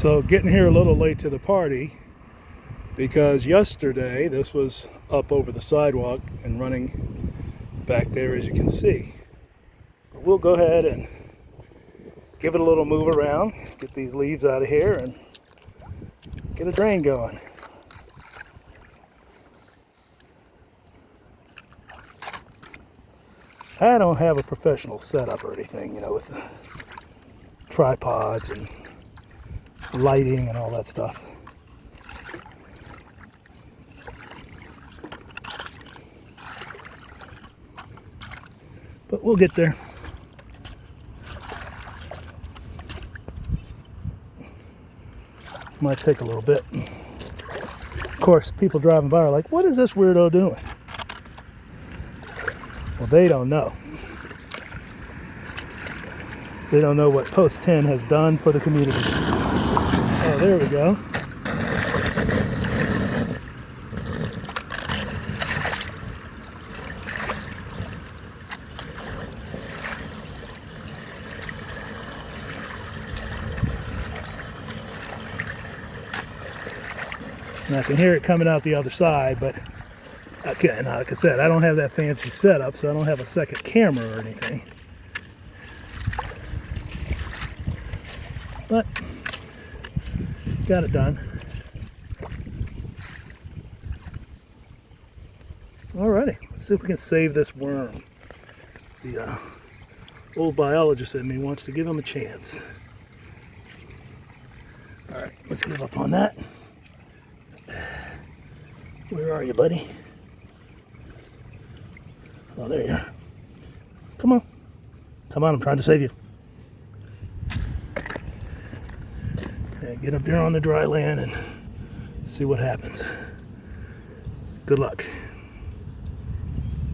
So getting here a little late to the party because yesterday this was up over the sidewalk and running back there, as you can see. But we'll go ahead and give it a little move around, get these leaves out of here and get a drain going. I don't have a professional setup or anything, with the tripods and lighting and all that stuff. But we'll get there. Might take a little bit. Of course, people driving by are like, what is this weirdo doing? Well, they don't know. They don't know what Post 10 has done for the community. Oh, there we go. And I can hear it coming out the other side, but like I said, I don't have that fancy setup, so I don't have a second camera or anything. But got it done. Alrighty, let's see if we can save this worm. The old biologist in me wants to give him a chance. Alright, let's give up on that. Where are you, buddy? Oh, there you are. Come on. Come on, I'm trying to save you. Okay, get up there on the dry land and see what happens. Good luck.